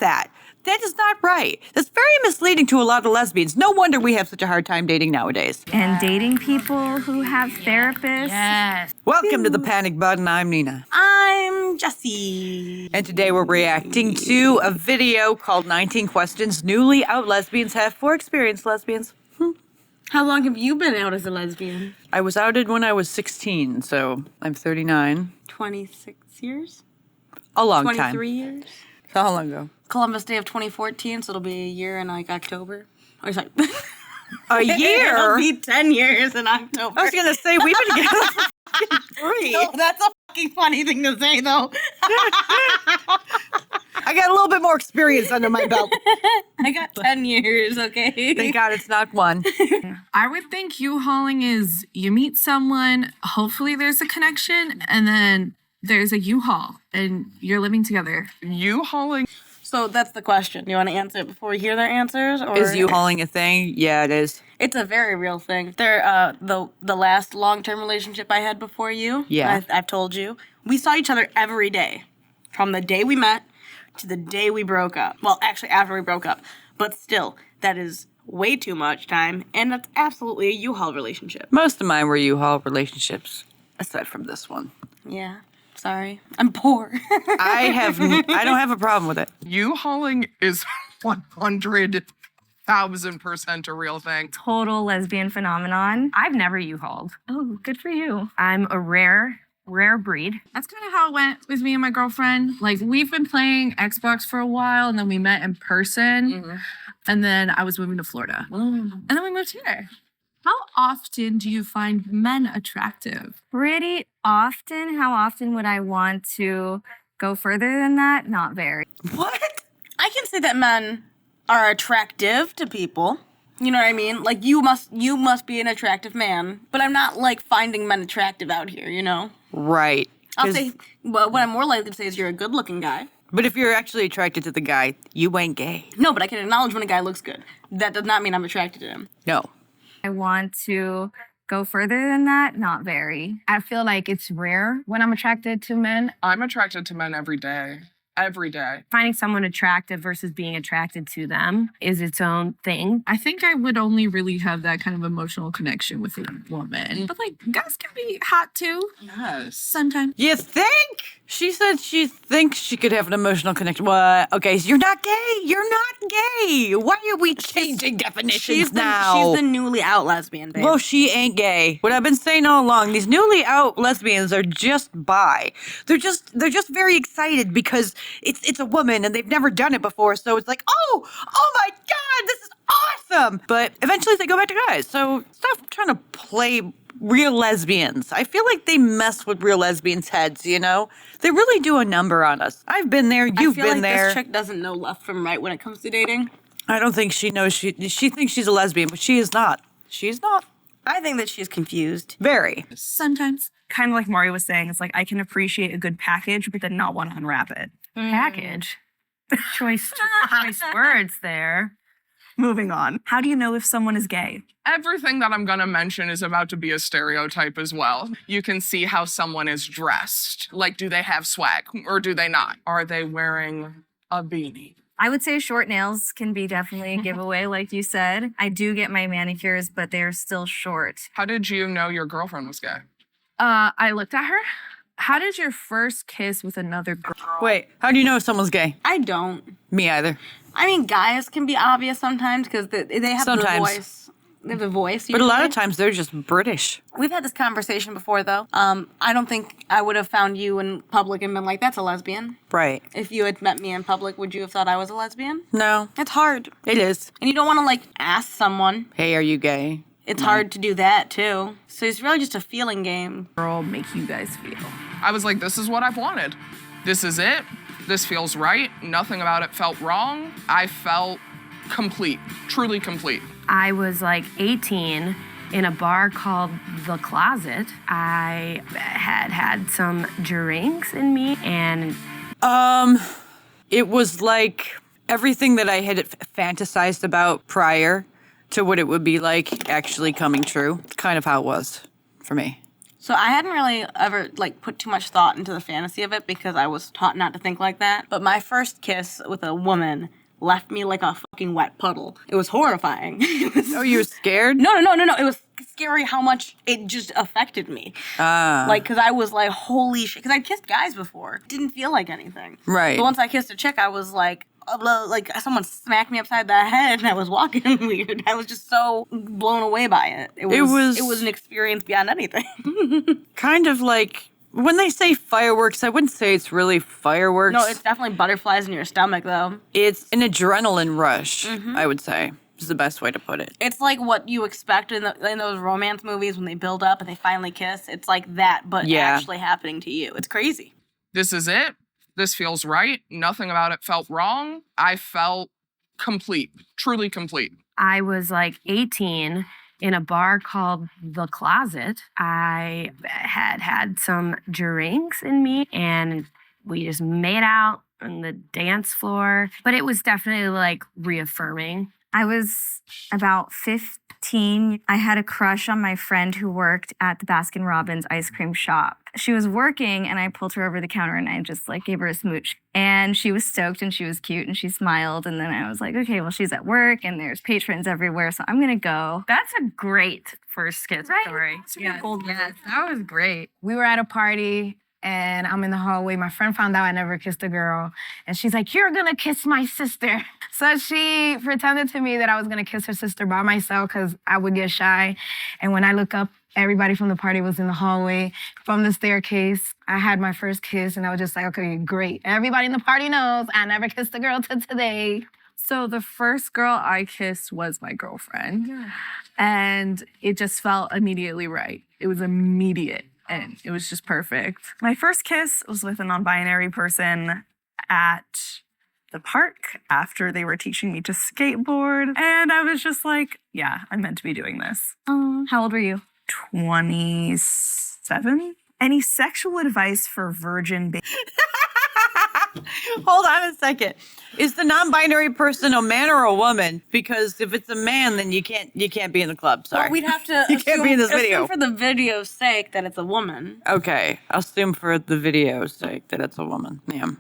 that. That is not right. That's very misleading to a lot of lesbians. No wonder we have such a hard time dating nowadays. And dating people who have therapists. Yes. Welcome to the Panic Button. I'm Nina. I'm Jessie. And today we're reacting to a video called 19 Questions Newly Out Lesbians Have for Experienced Lesbians. How long have you been out as a lesbian? I was outed when I was 16, so I'm 39. 26 years? A long 23 time. years? How long ago? Columbus Day of 2014, so it'll be a year in like October. Oh, sorry. A year? It'll be 10 years in October. I was going to say, we've been together for 3. No, that's a fucking funny thing to say, though. I got a little bit more experience under my belt. I got 10 years, okay? Thank God it's not 1. I would think U-hauling is you meet someone, hopefully there's a connection, and then there's a U-haul, and you're living together. U-hauling? So that's the question. You want to answer it before we hear their answers? Or Is U-hauling a thing? Yeah, it is. It's a very real thing. They're the last long-term relationship I had before you. Yeah. I've told you. We saw each other every day. From the day we met to the day we broke up. Well, actually, after we broke up. But still, that is way too much time, and that's absolutely a U-haul relationship. Most of mine were U-haul relationships, aside from this one. Yeah. Sorry. I'm poor. I don't have a problem with it. U-hauling is 100,000% a real thing. Total lesbian phenomenon. I've never U-hauled. Oh, good for you. I'm a rare breed. That's kind of how it went with me and my girlfriend. Like, we've been playing Xbox for a while, and then we met in person, and then I was moving to Florida. And then we moved here. How often do you find men attractive? Pretty often. How often would I want to go further than that? Not very. What? I can say that men are attractive to people. You know what I mean? Like, you must be an attractive man. But I'm not, like, finding men attractive out here, you know? Right. I'll say, well, what I'm more likely to say is you're a good-looking guy. But if you're actually attracted to the guy, you ain't gay. No, but I can acknowledge when a guy looks good. That does not mean I'm attracted to him. No. I want to go further than that. Not very. I feel like it's rare when I'm attracted to men. I'm attracted to men every day. Every day. Finding someone attractive versus being attracted to them is its own thing. I think I would only really have that kind of emotional connection with a woman. But, like, guys can be hot, too. Yes. Sometimes. You think? She said she thinks she could have an emotional connection. What? Okay, so you're not gay. You're not gay. Why are we changing definitions now? She's the newly out lesbian, babe. Well, she ain't gay. What I've been saying all along, these newly out lesbians are just bi. They're just very excited because it's a woman and they've never done it before. So it's like, oh my God, this is awesome. But eventually they go back to guys. So stop trying to play real lesbians. I feel like they mess with real lesbians' heads, you know? They really do a number on us. I've been there. You've been like there. This chick doesn't know left from right when it comes to dating. I don't think she knows. She thinks she's a lesbian, but she is not. She's not. I think that she's confused. Very. Sometimes. Kind of like Mari was saying, it's like I can appreciate a good package, but then not want to unwrap it. Package? Choice words there. Moving on. How do you know if someone is gay? Everything that I'm going to mention is about to be a stereotype as well. You can see how someone is dressed. Like, do they have swag or do they not? Are they wearing a beanie? I would say short nails can be definitely a giveaway, like you said. I do get my manicures, but they're still short. How did you know your girlfriend was gay? I looked at her. How did your first kiss with another girl? Wait, how do you know if someone's gay? I don't. Me either. I mean, guys can be obvious sometimes because they have the voice. They have the voice. But a lot usually. of times they're just British. We've had this conversation before, though. I don't think I would have found you in public and been like, that's a lesbian. Right. If you had met me in public, would you have thought I was a lesbian? No, It's hard. it is. And you don't want to, like, ask someone. Hey, are you gay? It's hard to do that, too. So it's really just a feeling game. Girl make you guys feel. I was like, this is what I've wanted. This is it. This feels right. Nothing about it felt wrong. I felt complete, truly complete. I was like 18 in a bar called The Closet. I had some drinks in me and... It was like everything that I had fantasized about prior to what it would be like actually coming true. It's kind of how it was for me. So I hadn't really ever like put too much thought into the fantasy of it because I was taught not to think like that. But my first kiss with a woman left me like a fucking wet puddle. It was horrifying. Oh, you were scared? No. It was scary how much it just affected me. Like, because I was like, holy shit. Because I'd kissed guys before. Didn't feel like anything. Right. But once I kissed a chick, I was like someone smacked me upside the head and I was walking weird. I was just so blown away by it. It was an experience beyond anything. Kind of like when they say fireworks, I wouldn't say it's really fireworks. No, it's definitely butterflies in your stomach, though. It's an adrenaline rush, I would say, is the best way to put it. It's like what you expect in those romance movies when they build up and they finally kiss. It's like that, but actually happening to you. It's crazy. This is it. This feels right. Nothing about it felt wrong. I felt complete, truly complete. I was like 18 in a bar called The Closet. I had some drinks in me and we just made out on the dance floor. But it was definitely like reaffirming. I was about 15. I had a crush on my friend who worked at the Baskin-Robbins ice cream shop. She was working and I pulled her over the counter and I just like gave her a smooch. And she was stoked and she was cute and she smiled. And then I was like, okay, well, she's at work and there's patrons everywhere, so I'm going to go. That's a great first kiss story. Yes, That was great. We were at a party and I'm in the hallway. My friend found out I never kissed a girl. And she's like, you're going to kiss my sister. So she pretended to me that I was going to kiss her sister by myself because I would get shy. And when I look up, everybody from the party was in the hallway. From the staircase, I had my first kiss and I was just like, okay, great. Everybody in the party knows I never kissed a girl till today. So the first girl I kissed was my girlfriend. And it just felt immediately right. It was immediate. And it was just perfect. My first kiss was with a non-binary person at the park after they were teaching me to skateboard. And I was just like, yeah, I'm meant to be doing this. How old were you? 27? Any sexual advice for virgin babies? Hold on a second. Is the non-binary person a man or a woman? Because if it's a man, then you can't be in the club. Sorry. Well, we'd have to You can't be in this video. assume for the video's sake that it's a woman. Okay, I'll assume for the video's sake that it's a woman. Yeah.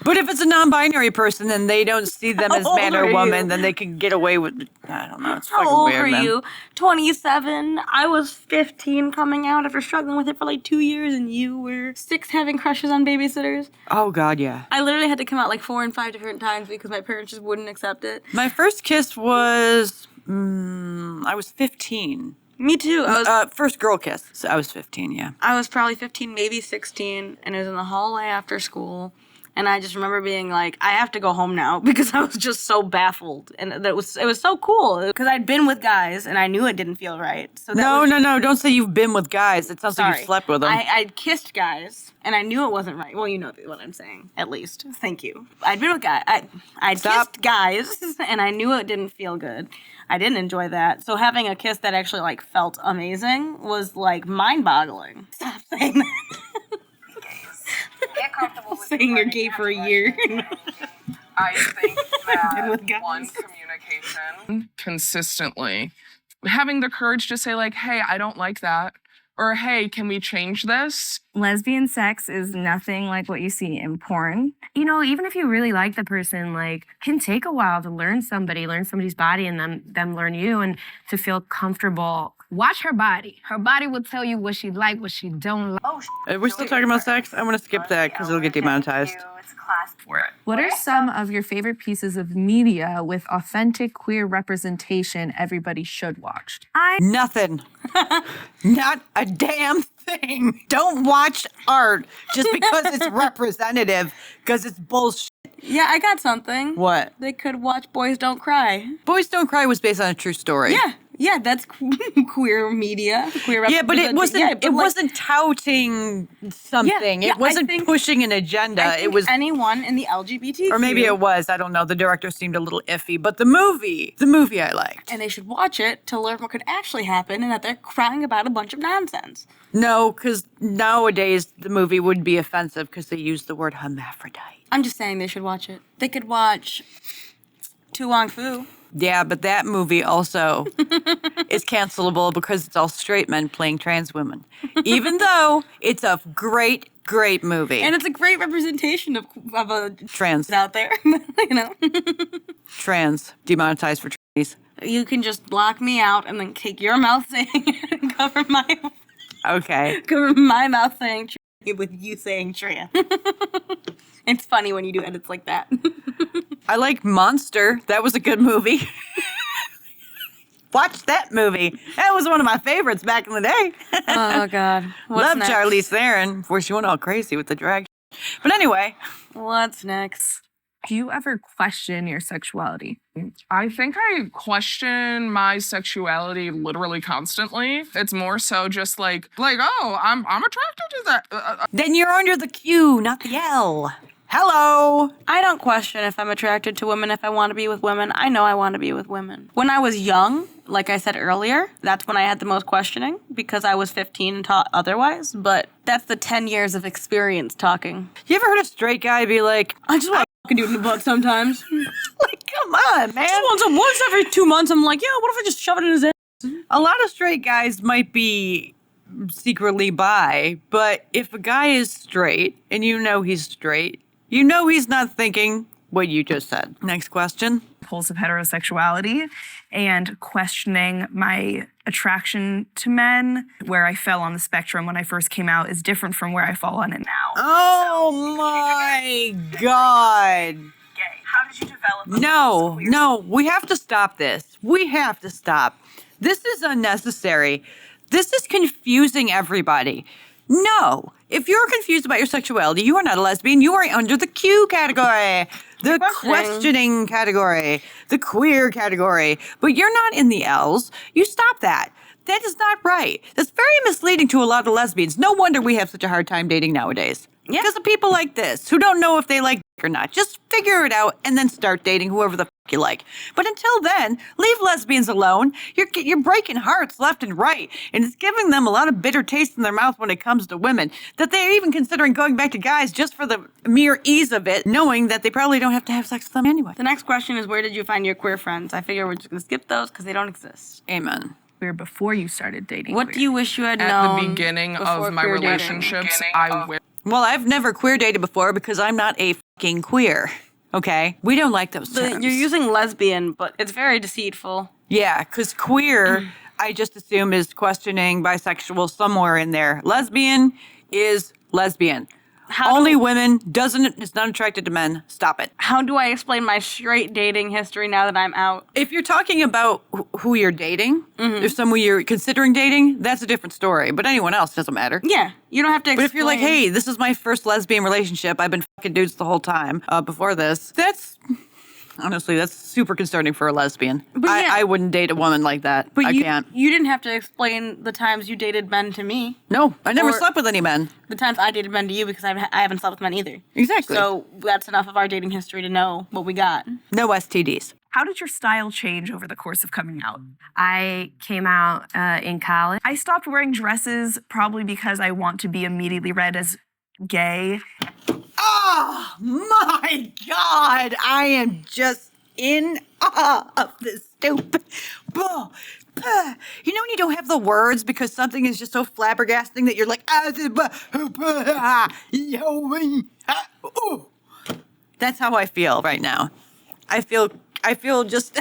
But if it's a non-binary person and they don't see them as man or woman, then they can get away with, I don't know, it's fucking How old weird, were man. you? 27. I was 15 coming out after struggling with it for like 2 years, and you were 6 having crushes on babysitters. Oh, God, yeah. I literally had to come out like 4 and 5 different times because my parents just wouldn't accept it. My first kiss was, I was 15. Me too. First girl kiss. So I was 15, yeah. I was probably 15, maybe 16, and it was in the hallway after school. And I just remember being like, I have to go home now because I was just so baffled. And it was so cool because I'd been with guys and I knew it didn't feel right. So No. Don't say you've been with guys. It sounds like you slept with them. I'd kissed guys and I knew it wasn't right. Well, you know what I'm saying, at least. Thank you. I'd been with guys. I'd kissed guys and I knew it didn't feel good. I didn't enjoy that. So having a kiss that actually like felt amazing was like mind-boggling. Stop saying that. Get comfortable with Saying you're gay for a year. I think that with guys. one, communication consistently, having the courage to say like, hey, I don't like that, or hey, can we change this? Lesbian sex is nothing like what you see in porn. You know, even if you really like the person, like, it can take a while to learn somebody's body and them learn you and to feel comfortable. Watch her body. Her body will tell you what she like, what she don't like. We're still talking about sex? I'm going to skip that because it'll get demonetized. What are some of your favorite pieces of media with authentic queer representation everybody should watch? Nothing. Not a damn thing. Don't watch art just because it's representative, because it's bullshit. Yeah, I got something. What? They could watch Boys Don't Cry. Boys Don't Cry was based on a true story. Yeah, that's queer media. Queer Yeah, but it wasn't. Yeah, but it like, wasn't touting something. Yeah, it wasn't I think- pushing an agenda. I think It was, anyone in the LGBT, or maybe it was. I don't know. The director seemed a little iffy, but the movie I liked. and they should watch it to learn what could actually happen, and that they're crying about a bunch of nonsense. No, because nowadays the movie would be offensive because they use the word hermaphrodite. I'm just saying they should watch it. They could watch Tu Wong Fu. Yeah, but that movie also is cancelable because it's all straight men playing trans women. Even though it's a great, great movie. And it's a great representation of a Trans. out there, you know. Trans. Demonetized for trannies. You can just block me out and then take your mouth saying and cover my mouth saying trans with you saying trans. It's funny when you do edits like that. I like Monster. That was a good movie. Watch that movie. That was one of my favorites back in the day. Oh God. Love Charlize Theron before she went all crazy with the drag. But anyway. What's next? Do you ever question your sexuality? I think I question my sexuality literally constantly. It's more so just like oh, I'm attracted to that. Then you're under the Q, not the L. Hello. I don't question if I'm attracted to women, if I want to be with women. I know I want to be with women. When I was young, like I said earlier, that's when I had the most questioning because I was 15 and taught otherwise. But that's the 10 years of experience talking. You ever heard a straight guy be like, I just want to do it in the butt sometimes. like, come on, man. Just once every 2 months, I'm like, yeah, what if I just shove it in his ass? A lot of straight guys might be secretly bi, but if a guy is straight and you know he's straight, you know he's not thinking what you just said. Next question. Impulsive heterosexuality and questioning my attraction to men. Where I fell on the spectrum when I first came out is different from where I fall on it now. Oh my God. How did you develop? No, we have to stop this. We have to stop. This is unnecessary. This is confusing everybody. No, if you're confused about your sexuality, you are not a lesbian. You are under the Q category, the questioning category, the queer category. But you're not in the L's. You stop that. That is not right. That's very misleading to a lot of lesbians. No wonder we have such a hard time dating nowadays. Yeah. Because of people like this who don't know if they like or not. Just figure it out and then start dating whoever the you like. But until then, leave lesbians alone. You're breaking hearts left and right, and it's giving them a lot of bitter taste in their mouth when it comes to women, that they're even considering going back to guys just for the mere ease of it, knowing that they probably don't have to have sex with them anyway. The next question is, where did you find your queer friends? I figure we're just going to skip those because they don't exist. Amen. Queer before you started dating. What queer. do you wish you had At known the beginning before of my queer dating? relationships, I wish. Well, I've never queer dated before because I'm not a fucking queer. Okay? We don't like those terms. You're using lesbian, but it's very deceitful. Yeah, because queer, I just assume is questioning bisexual somewhere in there. Lesbian is lesbian. Only women, is not attracted to men. Stop it. How do I explain my straight dating history now that I'm out? If you're talking about who you're dating, if someone you're considering dating, that's a different story. But anyone else doesn't matter. Yeah, you don't have to explain. But if you're like, hey, this is my first lesbian relationship, I've been fucking dudes the whole time before this, honestly, that's super concerning for a lesbian. But yeah. I wouldn't date a woman like that. But I you, can't. You didn't have to explain the times you dated men to me. No, I never Or- slept with any men. The times I dated men to you because I haven't slept with men either. Exactly. So that's enough of our dating history to know what we got. No STDs. How did your style change over the course of coming out? I came out in college. I stopped wearing dresses probably because I want to be immediately read as gay. Oh my God! I am just in awe of this stupid. You know when you don't have the words because something is just so flabbergasting that you're like, that's how I feel right now. I feel just.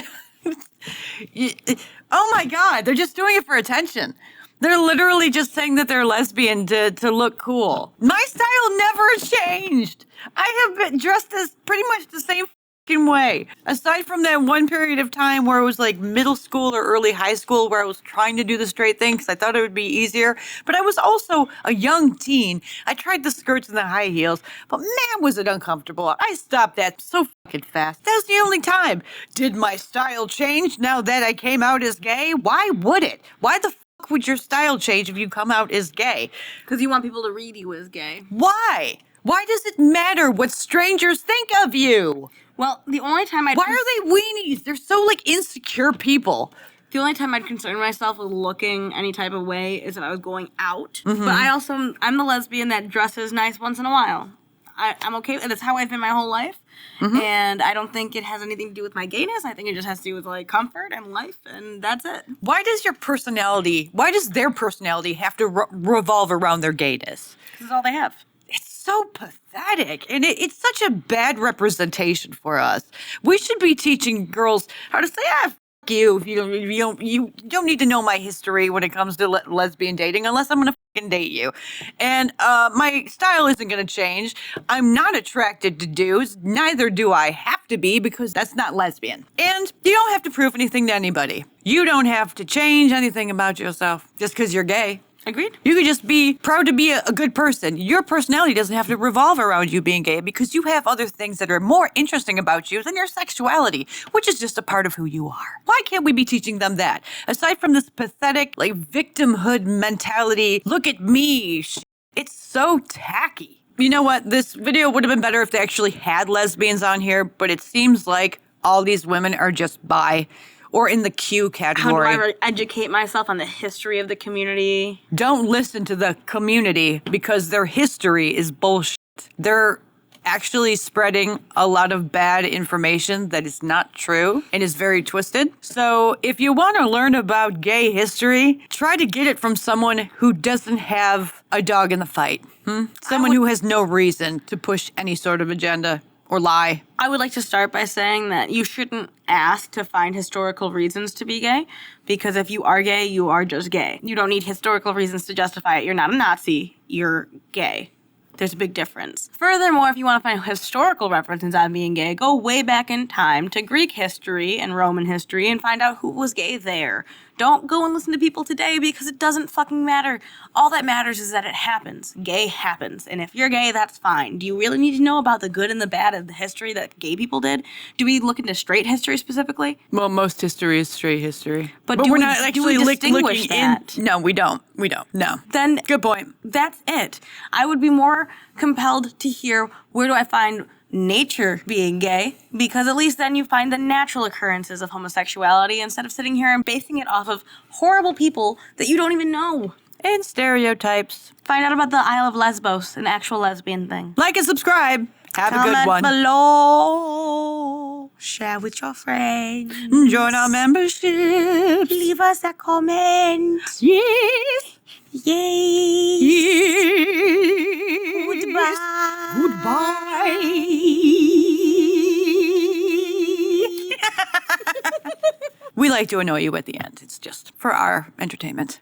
Oh my God! They're just doing it for attention. They're literally just saying that they're lesbian to look cool. My style never changed. I have been dressed as pretty much the same fucking way. Aside from that one period of time where it was like middle school or early high school where I was trying to do the straight thing because I thought it would be easier. But I was also a young teen. I tried the skirts and the high heels, but man, was it uncomfortable. I stopped that so fucking fast. That was the only time. Did my style change now that I came out as gay? Why would it? Why the would your style change if you come out as gay? Because you want people to read you as gay. Why? Why does it matter what strangers think of you? Well, the only time Why are they weenies? They're so like insecure people. The only time I'd concern myself with looking any type of way is if I was going out. But I'm the lesbian that dresses nice once in a while. I'm okay. And that's how I've been my whole life. And I don't think it has anything to do with my gayness. I think it just has to do with like comfort and life, and that's it. Why does their personality have to revolve around their gayness? This is all they have. It's so pathetic, and it's such a bad representation for us. We should be teaching girls how to say, f you. You don't need to know my history when it comes to lesbian dating unless I'm gonna fucking date you. And my style isn't gonna change. I'm not attracted to dudes. Neither do I have to be, because that's not lesbian. And you don't have to prove anything to anybody. You don't have to change anything about yourself just because you're gay. Agreed. You could just be proud to be a good person. Your personality doesn't have to revolve around you being gay, because you have other things that are more interesting about you than your sexuality, which is just a part of who you are. Why can't we be teaching them that? Aside from this pathetic, like, victimhood mentality, look at me, it's so tacky. You know what? This video would have been better if they actually had lesbians on here, but it seems like all these women are just bi. Or in the Q category. How do I educate myself on the history of the community? Don't listen to the community, because their history is bullshit. They're actually spreading a lot of bad information that is not true and is very twisted. So if you want to learn about gay history, try to get it from someone who doesn't have a dog in the fight. Someone who has no reason to push any sort of agenda or lie. I would like to start by saying that you shouldn't ask to find historical reasons to be gay, because if you are gay, you are just gay. You don't need historical reasons to justify it. You're not a Nazi, you're gay. There's a big difference. Furthermore, if you want to find historical references on being gay, go way back in time to Greek history and Roman history and find out who was gay there. Don't go and listen to people today, because it doesn't fucking matter. All that matters is that it happens. Gay happens. And if you're gay, that's fine. Do you really need to know about the good and the bad of the history that gay people did? Do we look into straight history specifically? Well, most history is straight history. But we're not actually distinguish looking that? in. No, we don't. No. Then Good point. that's it. I would be more compelled to hear, where do I find nature being gay? Because at least then you find the natural occurrences of homosexuality, instead of sitting here and basing it off of horrible people that you don't even know. And stereotypes. Find out about the Isle of Lesbos, an actual lesbian thing. Like and subscribe. Have a good Comment one. below. Share with your friends. Join our membership. Leave us a comment. Yes. Yay. Yes. Goodbye. Goodbye. We like to annoy you at the end. It's just for our entertainment.